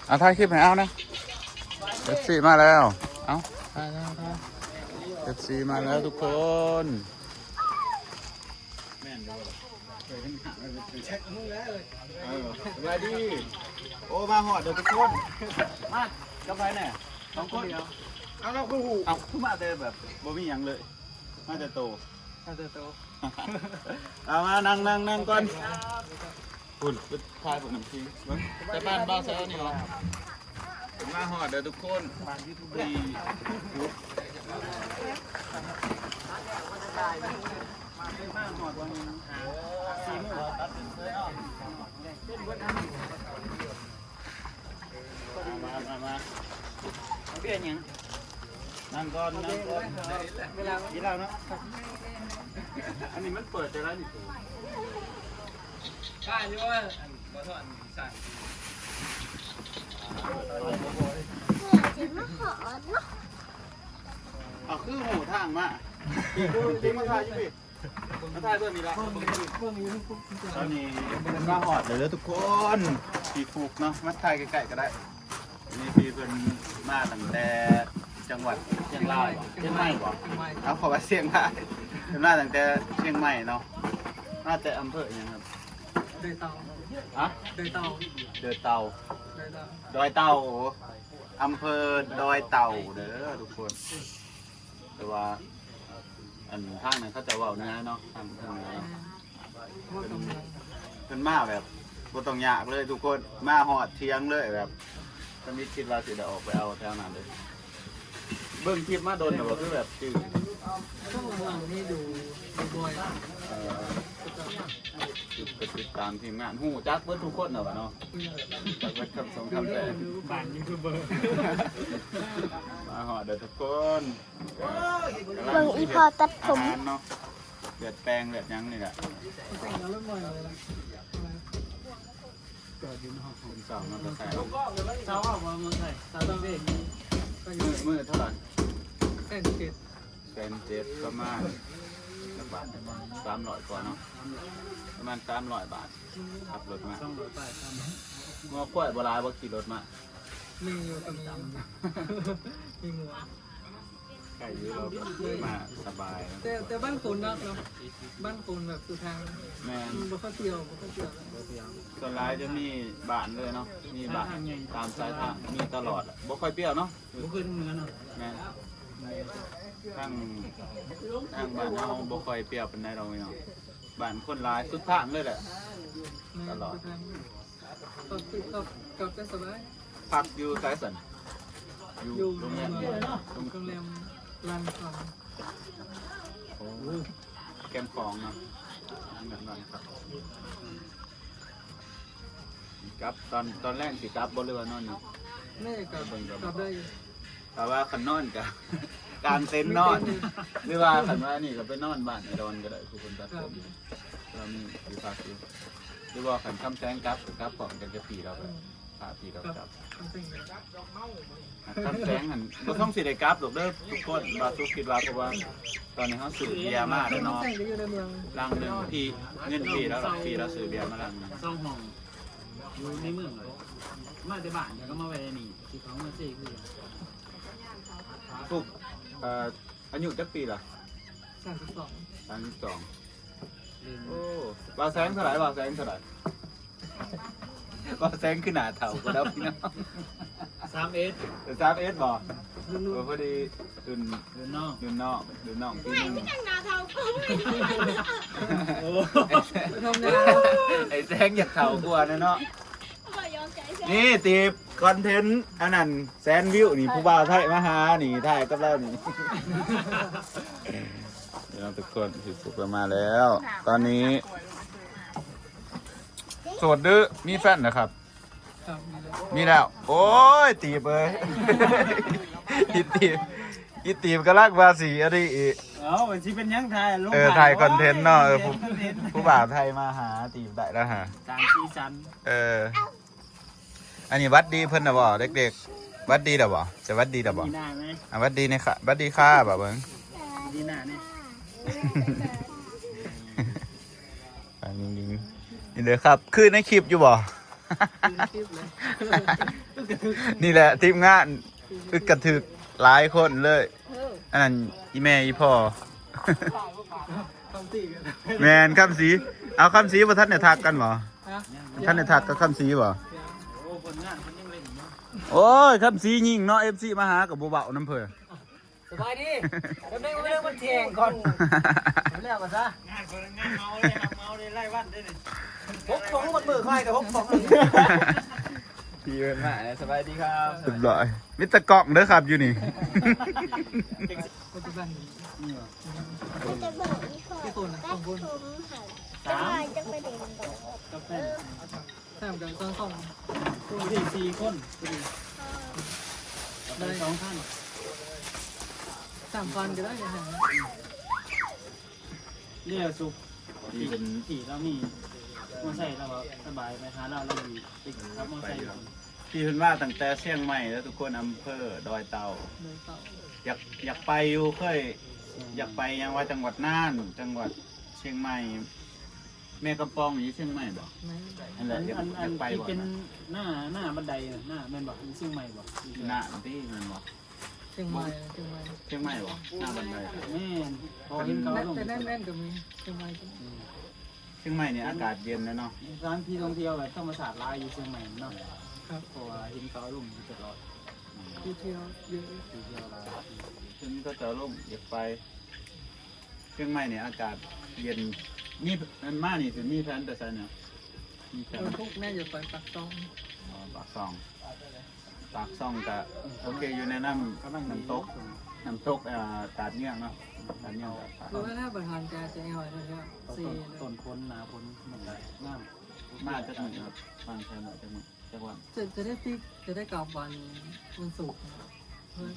เอาถ่ายคลิปให้เอานะเอฟซีมาแล้วเอาถ่ายเอฟซีมาแล้วทุกคนแม่นดูเช็คมือแล้วเลยสวัสดีโอ้มาหอดเดี๋ยวทุกคนมากับใครเนี่ยสองคนเดียวเอาเราคือหูเอาขึ้นมาแต่แบบบ่มีหยังเลยมาแต่โตเอามานั่งก่อนคุณทายผมหนึ่งทีแต่บ้านบ้าเซลนี่เหรอมาหอดเดี๋ยวทุกคนดีมาหอดวัน4 มื้อตัดสินใจออกมาเปลี่ยนยังนั่งก่อนเวลากี่แล้วเนาะอันนี้มันเปิดใจแล้วนี่ใช่ใช่ว่าบอสอนใช่เอาคือหูทางมาปีมาทายยี่ปีมาทายเพื่อนมีละตอนนี้มาหอดเลยทุกคนปีฟูกเนาะมาทายใกล้ๆก็ได้นี่ปีเพื่อนมาตั้งแต่จังหวัดเชียงรายเชียงใหม่ก่อนเอาขอว่าเชียงรายเป็นมาตั้งแต่เชียงใหม่เนาะน่าจะอำเภออย่างครับเดยเตาอะเดยเตาดอยเตาอำเภอดอยเตาเด้อทุกคนแต่ว่าอันข้างนั้นเขาจะว่าเนื้อเนาะทางเหนือเป็นมาแบบบ่ต้องยากเลยทุกคนมาหอดเที่ยงเลยแบบจะมีคิดว่าสิได้ออกไปเอาแถวนั้นเลยเบิ่งคลิปมาโดนแต่ว่าคือแบบจืดช่วงหลังๆนี่ดูบ่อยติดตามทีมงานหูจักเบิดทุกคนเหรอวะเนาะจักเบิดคำสองคำแต่บ้านยูทูบเบอร์มาหอดเด้อทุกคน เบิ่งอีพอตัดผมเนาะเลือดแปลงเลือดยังนี่แหละแต่งแล้วเริ่มบ่อยเลยเกิดยืนห้องของสาวมาแต่ เช้าออกมาเมืองไทยตาต้องเด็กมือเท่าไหร่เป็นเจ็ดประมาณบาท300กว่าเนาะประมาณ300 บาทขับรถมา200 บาทงอกล้วยโบราณว่าขี่รถมามีอยู่กำลังมีงัวไก่ยื้อเรามาสบายแต่บ้านคนนักเนาะบ้านคนแบบสุดทางแม่บ่ค่อยเที่ยวส่วนร้ายจะมีบ้านเลยเนาะมีบ้านตามสายทางมีตลอดบ่ค่อยเปรี้ยวเนาะบ่เคยเหมือนเนาะแม่ทางบ้านเราบ่ค่อยเปรี้ยวเป็นได้เราเนาะบ้านคนร้ายสุดทางเลยแหละตลอดกับจะสบาย พักอยู่สายสันอยู่โรงแรมรันของโอ้แกมของเนาะนั่นครับกับตอนแรกสิกับบริวารนอนอยู่ไม่กับได้แต่ว่าขันนอนกับการเซ็นนอนหรือว่าขันว่านี่ก็ไปนอนบ้านไอดอนก็ได้ทุกคนตัดผมเรามีอยู่ภาคอยู่หรือว่าขันคำแซงกับของกันจะปีเราไปพาปีเราจับคำแซงหันเราต้องสิได้กับหรอกเด้อทุกคนเราทุกคิดว่าเพราะว่าตอนนี้เขาสื่อเบียร์มากเลยเนาะรังหนึ่งพี่เงินพี่แล้วปีเราสื่อเบียร์มารังนึงซ่องห้องอยู่ในเมืองเลยมาแต่บ้านแล้วก็มาไว้นี่ที่เขามาซื้อคือทุกอายุจักปีล่ะ32โอ้บาแซงเท่าไหร่บาแซงขึ้นหนาเถ่าก็แล้วพี่น้อง3Sบอกพอดีดุนนอกพี่นึงไอ้แซงอยากเถ่ากว่าเนาะนี่ตีบคอนเทนต์อันนั้นแซนวิวนี่ผู้บ่าวไทยมาหานี่ถ่ายกับเรานี่เดี๋ยวทุกคนพี่สุกมาแล้ว ตอนนี้โสดดื้อมีแฟนนะครับมีแล้วโอ้ยตีบเลยอีตีบก็รักภาษีอะไรอีกมันสิเป็นยังไงถ่ายคอนเทนต์เนาะผู้บ่าวไทยมาหาตีบได้แล้วฮะตามซีซันอันนี้วัดดีเพิ่นนะบ่เด็กๆวัดดีเด้อบ่จะวัดดีเด้อบ่วัดดีนี่ค่ะวัดดีค่ะบ่เบิ่งดีหน้านี่นี่เด้อครับคือในคลิปอยู่บ่คลิปเลย นี่แหละทีมงานอึกกระถึกหลายคนเลยอันนั้นอีแม่อีพ่อ แมนคำสีเอาคำสีว่าท่านเนี่ยทักกันบ่ท่านเนี่ยทักกับคำสีบ่ โอ้ผลงานมันยังเล่นอยู่เนาะ โอ้ยคำสียิงเนาะ FC มาหากับบ่เบาน้ำเพิ่น สบายดีเดี๋ยวไม่เรื่องมันแทงก่อนเรื่องมาซะ งานคนงานเมาเลยไล่วันได้เลย พกฟองมันมือใครกับพกฟอง พี่เอิ้นมาสบายดีครับเรียบร้อยมิตรกล้องเด้อครับอยู่นี่ ปัจจุบัน นี่วะ มันจะบอกอีพอตัดผมค่ะจะมาจะไปเด็นดอก กับแฟน สามกับสอง ผู้ที่สี่คนได้2,000 3,000ก็ได้นะฮะ เรียกสุกขี่แล้วมีมอไซค์เราสบายไปหาเราแล้วมีติดครับมอไซค์ พี่เพิ่นว่าตั้งแต่เชียงใหม่แล้วทุกคนอำเภอดอยเต่า เลยเต่า อยากไปอยู่เคยอยากไปยังว่าจังหวัดน่านจังหวัดเชียงใหม่ แม่กำปองอยู่เชียงใหม่บ่ ไม่ นั่นแหละอยาก อัน ไป ที่ บ่ เป็นหน้าบันไดหน้าแม่นบอกซึ่งใหม่บอก น่านที่มันบ่ เชียงใหม่ เชียงใหม่บ่หน้าบันได แม่นพอเห็นเขาลง แต่แน่นๆก็มีเชียงใหม่ เชียงใหม่เนี่ยอากาศเย็นนะเนาะ ร้านที่ท่องเที่ยวแบบธรรมศาสตร์ลายอยู่เชียงใหม่เนาะเพราะว่าเห็นเขาลงตลอด ที่เที่ยวเยอะ ที่เที่ยวลาย ซึ่งก็จะลงอยากไปเชียงใหม่เนี่ยอากาศเย็นนี่มันมานี่สิมีแผนแต่ไสเนี่ยมีแผน พวกแม่จะไปปักซอง ปากซ่องก็โอเคอยู่ในน้ำตกตาดเงี้ยงเนาะตาดเงี้ยง คือว่าถ้าประธานการจะเอาอะไรเนี่ยสี่ ต้นพ้นหนาพ้นเหมือนกันน้ำ มาจากไหนครับบ้านใครมาจากไหนจากวัน จะได้ปิกจะได้กลับวันศุกร์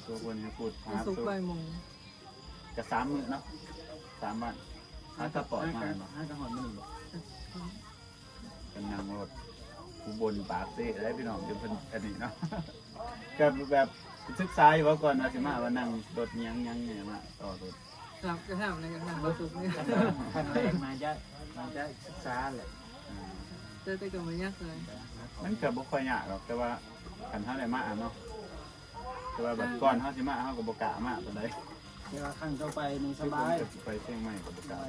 ตัวคนนี้พูด วันศุกร์บ่ายโมง จะ3 มื้อเนาะ3 วันถ้าสปอร์ตมาเนาะ ให้กระหอนมันบอก เป็นนางรถผู้บนปากเซ่ได้พี่น้องจะเป็นอันนี้เนาะกับแบบศึกษาอยู่ว่าก่อนว่าสิมาว่านั่งรถยังเนี่ยมาต่อรถ ครับจะทำอะไรกันนะวันศุกร์นี่ ขั้นแรกมาจะศึกษาเลย จะก็ไม่ยากเลย มันก็บ่ค่อยยากหรอกแต่ว่าคันเฮาได้มาเนาะแต่ว่าบัดก่อนเฮาสิมาเฮาก็บ่กล้ามาปานใด เวลาขั้นเข้าไปนี่สบาย ไปเชียงใหม่ก็บ่กล้า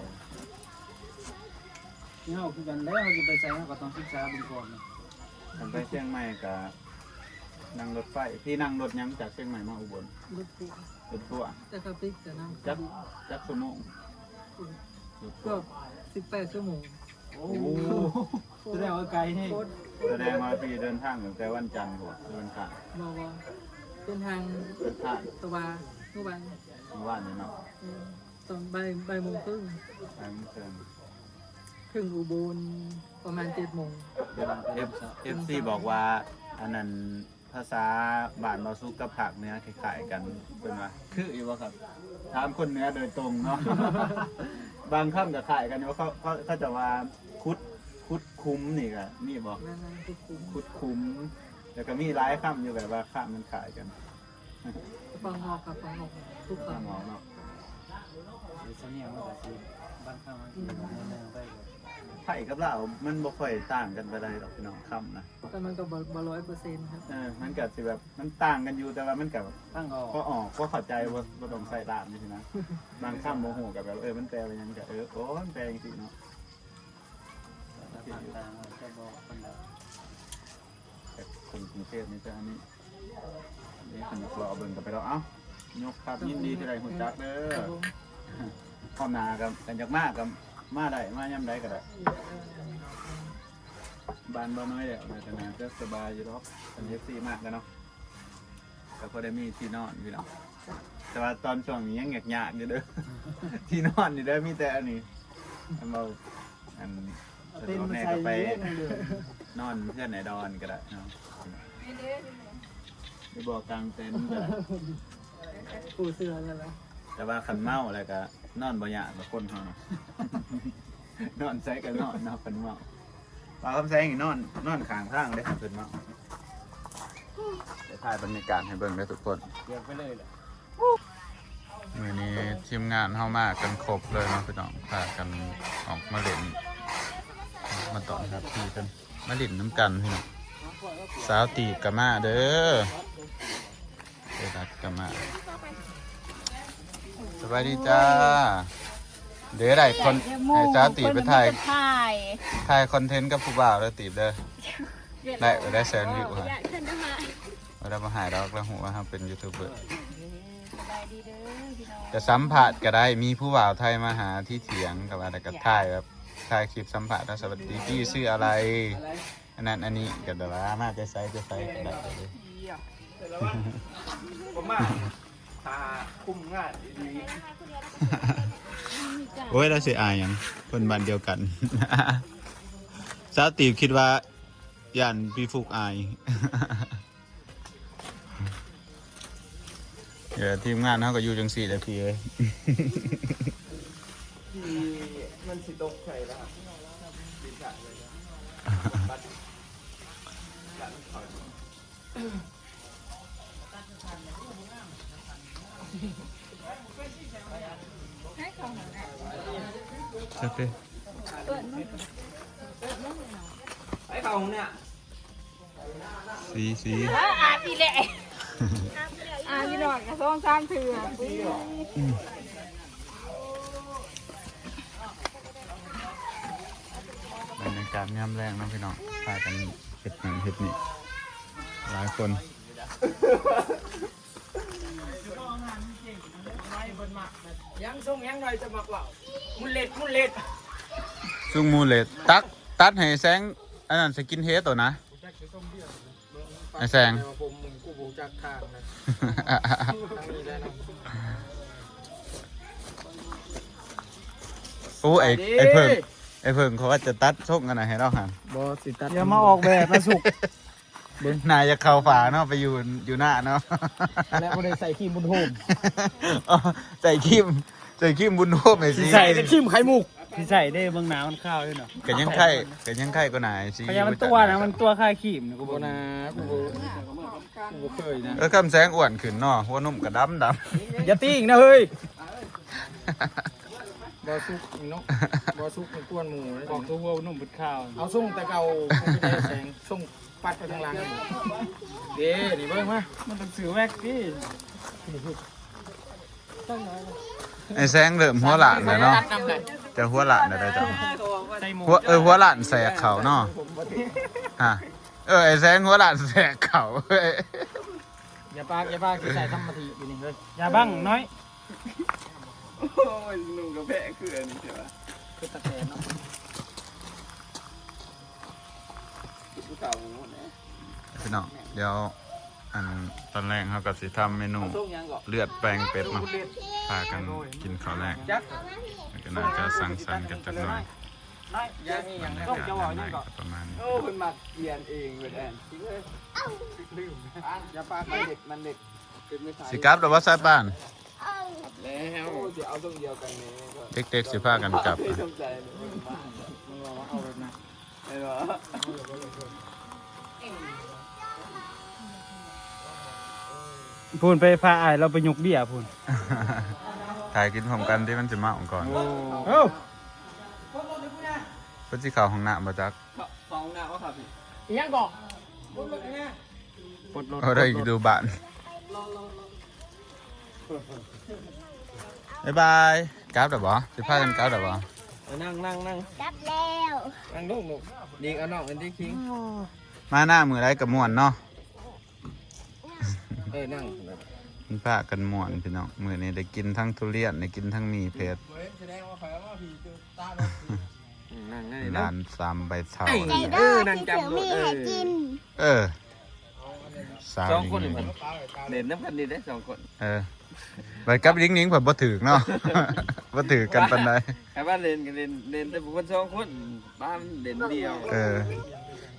นี่เขาคือกันแล้วเขาจะไปใช้เขาก็ต้องศึกษาเป็นก่อน คันไปเชียงใหม่ก็นั่งรถไฟพี่นั่งรถยังจากเชียงใหม่มาอุบล รถทัวร์ รถทั่ว แต่กระปิกแต่น้ำ จักชั่วโมง ก็18 ชั่วโมง โอ้แสดงว่าไกลนี่ แสดงว่าพี่เดินทางตั้งแต่วันจันทร์หัวเดินทาง บอกว่าเป็นทาง เดินทาง ตะวันเมื่อวาน เมื่อวานนี่เนาะ ตอนบ่ายโมงครึ่ง ทางเชิญ ถึงอุบลประมาณ7 โมง FC บอกว่าอันนั้นภาษาบ้านเราสู้กับผักเนื้อคล้ายๆกันเป็นว่าคืออยู่ว่าครับถามคนเหนื้อโดยตรงเนาะ บางคำกับขายกันว่าเขาจะว่าคุดคุ้มนี่ก็นี่บอก นั่นคือคุ้ม คุดคุ้มแล้วก็มีหลายคำอยู่แบบว่าคำมันขายกัน ฟังหอกกับฟังหอกทุก คำ คำ หมอเนาะ เสนียงมันก็สิบ้านข้างที่เดินไป ไผ่กับเรามันบ่ค่อยต่างกันไปได้หรอกพี่น้องคำนะ แต่มันก็บ่100%ครับ มันก็สิแบบมันต่างกันอยู่แต่ว่ามันกับ ตั้งออก ก็ออกก็เข้าใจว่าต้องใส่ดาบนี่สินะบางคำโมโหกับแบบมันแปลไปยังกับโอ้มันแปลจริงๆเนาะ ต่างๆจะบอกคนละ แต่คนกรุงเทพนี่จะอันนี้คนรอเบิ่งกันไปแล้วเอ้ายกครับยินดีที่ได้หุ่นจักเด้อความนากับกันจากมากกับมาได้มาย่ำได้ก็ได้บ้านบ่น้อยเดี๋ยวแต่นาก็สบายอยู่หรอกเป็นเอฟซีมากกันเนาะแต่พอได้มีที่นอนพี่น้องแต่ว่าตอนช่วงนี้ยังหยากๆอยู่เด้อ ที่นอนนี่ได้มีแต่อันนี้อันเราอันสะดวกแน่ก็ไปนอนเพื่อนไหนดอนก็ได้เนาะไปบอกกลางเต็นท์ก็ได้ ปูเสือแล้วล่ะ แต่ว่าขันเมาอะไรก็นอนบ่ยากกับคนเฮาเนาะ นอนใส่กันนอนเนาะขันเมาปลาคำแซงนี่นอนข้างทางได้ขันเพิ่นเมาจะถ่ายบรรยากาศให้เบิ่งได้ทุกคน เดี๋ยวไปเลยแหละ มื้อนี้ทีมงานเฮามากันครบเลยเนาะพี่น้องพากันออกมาเล่นมาต่อครับพี่กันมาเล่นน้ำกันพี่น้อง สาวตีบกะมาเด้อเด้อรักกะมาสบายดีจ้าเดี๋ยวได้คนให้สาวตีบไปถ่ายคอนเทนต์กับผู้บ่าวแล้วตีบเด้อได้แสนวิวฮะเรามาหายเราแล้วหัวครับเป็นยูทูบเบอร์จะสัมผัสก็ได้มีผู้บ่าวไทยมาหาที่เถียงกับอะไรกับถ่ายแบบถ่ายคลิปสัมผัสแล้วสวัสดีพี่ชื่ออะไรอันนั้นอันนี้ก็แต่ว่าน่าจะใช้ก็ได้เลย ผมมาตาคุ้มง่ายดี โอ้ยเราเสียอายยังคนบ้านเดียวกัน สาวตีบคิดว่าย่านพี่ฟุกอาย เดี๋ยวทีมงานเขาก็อยู่จังสี่เลยพี่เอ้ย ที่มันสิตกใส่แล้วครับดินฉะเลยบัดจันถอย โอเค ไอ้เขาเนี่ย สี อาพี่เละอาพี่หน่อยกระซ่องซ้ำเถื่อบ รรยากาศย่ำแรงเนาะพี่น้องพากันเห็ดนั่นเห็ดนี่หลายคน ยังส่งยังหน่อยจะมักว่ามุนเล็ด ซุ่งมูเลตตัดให้แสงอันนั้นสกินเฮดตัวนะไอ้แสง ผมมึงกูบูจักทางนะทางนี้ได้นะ โอ้ไอ้เพิ่งเขาว่าจะตัดส่งกันนะให้เราหัน บอสิตัด อย่ามาออกแบบมาสุก นายจะเข้าฝาเนาะไปอยู่หน้าเนาะ แล้วก็ได้ใส่ขี้บุญโฮม อ๋อใส่คิมบุญโฮมไอ้สิ ใส่ขี้ไข่มุกพี่ใส่ได้เบื้องหน้ามันข้าวด้วยเนาะ กันยังไข่ก็นายสิ พยายามมันตัวนะมันตัวคายขีมนะกู กู บอก นะกูเคยนะ คำแสงอ้วนขึ้นเนาะหัวนุ่มกระดำ อย่าตีอีกนะเฮ้ย บอซุกเนาะบอซุกมันกวนหมู บอกตัววัวนุ่มเป็นข้าว เอาส่งแต่เก่าไม่ได้แสงส่งปัดไปทางหลังเด้นี่เบิ่งมา มันต้องซื้อแม็กดิ ไอ้แสงเริ่มหัวหลานแล้วเนาะจะหัวหลานอะไรจ้ะ ใส่หมู หัวหลานแสกเขาเนาะฮะไอ้แสงหัวหลานแสกเขาเว้ย อย่าปากคือใส่ธรรมทีอยู่นี่เฮ้ย อย่าบ้างน้อย นุ่งกระแพะคืออันนี้ใช่ปะคือตะแกรงเนาะผู้เก่าหมดนะ พี่น้องเดี๋ยวอันตอนแรกเขาก็สิทำเมนู ส่งยังก่อน เลือดแปลงเป็ดเนาะพากันกินข้าวแรก จัก แล้วก็น่าจะสั่งสรรค์กันจักหน่อย ยามีอย่าง บร ไร รยากาศด้านในก็ประมาณนี้ โอ้เป็นหมักเกียนเองเป็นแอนจริงเลยลืมอย่าปากไม่เด็กมันเด็กเป็นไม่ทาย สิกลับหรือว่าสายบ้าน แล้วโอ้จะเอาตรงเดียวกันเนี่ย เด็กๆสิพากันกลับ ไม่สนใจมันรอเอาแบบนั้นไอ้เหรอ พูนไปพาไอเราไปยกเบี้ยพูน ถ่ายกินพร้อมกันที่มันจะมาก่อน โอ้ เพื่อที่เขาห้องน้ำมาจัก ฟองหน้าว่าครับพี่ ยังก่อนปลดรถ เอาได้ดูบ้านบ๊ายบายกลับเดี๋ยวบ่สิพากันกลับเดี๋ยวบ่ นั่ง รับแล้ว นั่งลูกดีเอาน้องเป็นที่คิง มาหน้ามือไรกับม่วนเนาะ นั่ง มันพากันม่วนพี่น้องมือนี้ได้กินทั้งทุเรียนได้กินทั้งหมี่เผ็ด แสดงว่าใครว่าผีตัวตานั่งนั่ง ร้านสามใบเท่า ใจเด้อที่เสือมีให้กิน สาว สองคน ลิง เด่นน้ำกันดีได้สองคน ไปกับลิงลิงผมบ่ถือเนาะ บ่ถือกันปานใด ใครว่าเล่นกันเล่นแต่บุคคลสองคนบ้านเด่นเดียว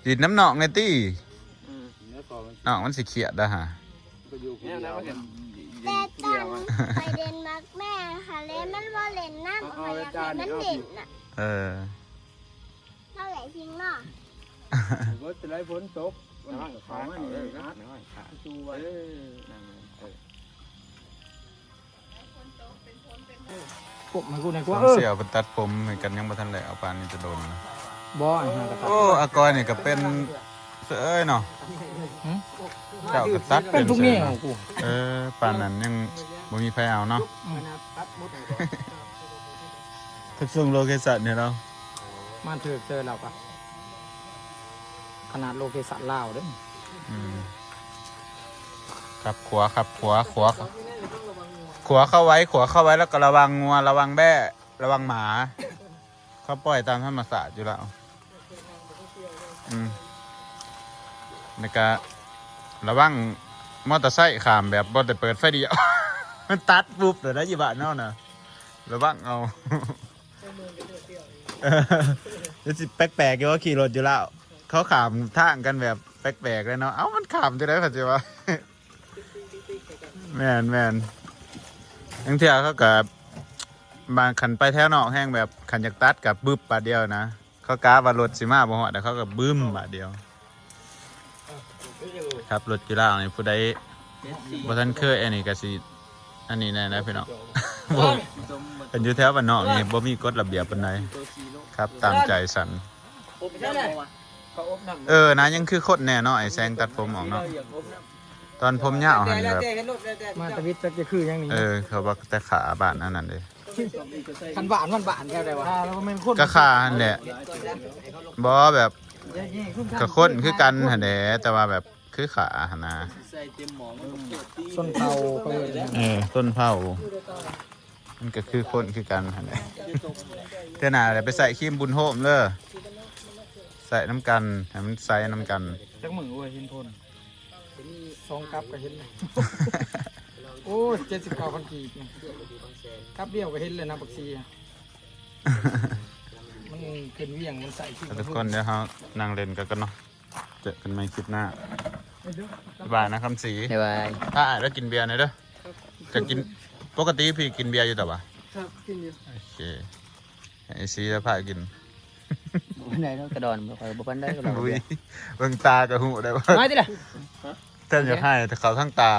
ดินน้ำหนองไงตี้หนองมันสิเขียดนะฮะ เนี่ยนะว่าเห็น แต่ตอนไปเด่นมักแม่ค่ะเล่นมันว่าเล่นน้ำค่ะอยากให้มันเด่นน่ะเท่าไหร่ทิ้งเนาะ ว่าจะไล่ฝนตกน้อยขาน้อยขาชูไว้ปุ๊บมากูไหนกู เสี่ยวไปตัดผมให้กันยังบ่ทันแล้วปานนี้จะโดนนะ บ่อย โอ้อากอยนี่ก็เป็น เอ้ยเนาะเจ้ากระตัด เป็นทุกแนวกู ป่านนั้นยังบ่มีใครเอาเนาะทุกส่งโลเคชั่นเนี่ยเรา มันถือเจอเราปะขนาดโลเคชั่นลาวเด้อ ขับขวาขับขวาขวาเข้าไว้แล้วก็ระวังงัวระวังแบ้ระวังหมาเขาปล่อยตามธรรมชาติอยู่แล้วแล้วก็ระวังมอเตอร์ไซค์ขามแบบบ่ได้เปิดไฟเดียว มันตัดปุ๊บเดี๋ยวได้ยี่บาทเนาะนะระวังเอาจะสิแปลกๆอยู่ว่าขี่รถอยู่แล้วเขาขามทางกันแบบแปลกๆเลยเนาะเอ้ามันขามจะได้ผัดจีวะ แม่นทั้งเที่ยวเขากับบางขันไปแถวนอกแห้งแบบขันจากตัดกับบึบบาทเดียวนะเขากาว่ารถสิมาบ่ฮอดแต่เขากับบึ้มบาทเดียวครับรถกีฬาเนี่ยผู้ใดบ่ทันเคยอันนี้ก็สิอันนี้แน่นะพี่น้อง บ่เป็นอยู่แถวบ้านนอกนี่บ่มีกฎระเบียบปานใดครับตามใจสันนะยังคือคนแน่เนาะไอ้แซงตัดผมออกเนาะตอนผมยาวหันแบบ มาตะวิทย์จะคืออย่างนี้ เขาบอกแต่ขาบ้านนั่นเลย คันบานมันบานแค่ไหนวะแล้วก็เป็นคน ก็ขาหันแหละบอแบบกระค้นคือกันหันแหละแต่ว่าแบบคือขาหันนะ ส้นเผาก็เลย ต้นเผามันก็คือคนคือกันหันแหละเท่าน่ะไปใส่ครีมบุญโฮมเลยใส่น้ำกันให้มันใส่น้ำกัน จักมือเว้ยเห็นทนสองกับก็เห็นเลยโอ้79,000 กีบกับเดียวก็เห็นเลยนะบักซีมันขึ้นเวียงมันใส่ขึ้น ทุกคนเดี๋ยวเขานั่งเล่นกันเนาะเจอกันใหม่คลิปหน้าบ๊ายบายนะคำศรี บ๊ายบาย ถ้าอ่านแล้วกินเบียร์หน่อยเด้อจะกินปกติพี่กินเบียร์อยู่แต่ว่า ครับกินอยู่ โอเคไอซีแล้วพากิน ไหนเนาะกระดอนบ่ค่อยบ่ปานใดก็ดอน บุยเบิ่งตากับหูได้ว่า มาติล่ะ เต้นอยากให้แต่เขาทั้งตา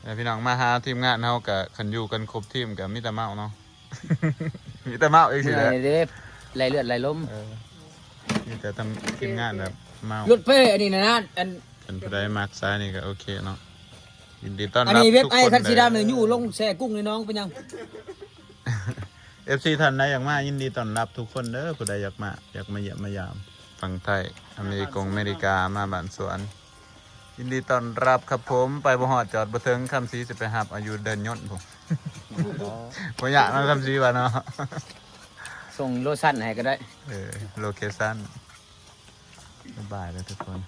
แต่พี่น้องมาหาทีมงานเฮากับขันอยู่กันครบทีมกับมิตรเมาเนาะ มิตรเมาเองสิแหละ เด้ไหลเลือดไหลลม มีแต่ทำทีมงานแบบเมาร ถเป้อันนี้นะอัน เป็นผู้ใดมักซ้ายนี่ก็โอเคเนาะยินดีต้อนรับ อันนี้เว็บ ทุก ไอ้ คน คันสีดำเนี่ยอยู่ลงแช่กุ้งในน้องเป็นยัง FC ท่านใดอยากมายินดีต้อนรับทุกคนเด้อผู้ใดอยากมาเยี่ยมมายามฝั่งไทยอเมริกามาบ้านสวนยินดีต้อนรับครับผมไปบ่ฮอดจอดบ่ถึงคำศรีสิไปหับอายุเดินย่นผม บ่อยากมาคำศรีว่าเนาะ ส่งโลชั่นให้ก็ได้ โลเคชั่นบ๊ายบายแล้วทุกคน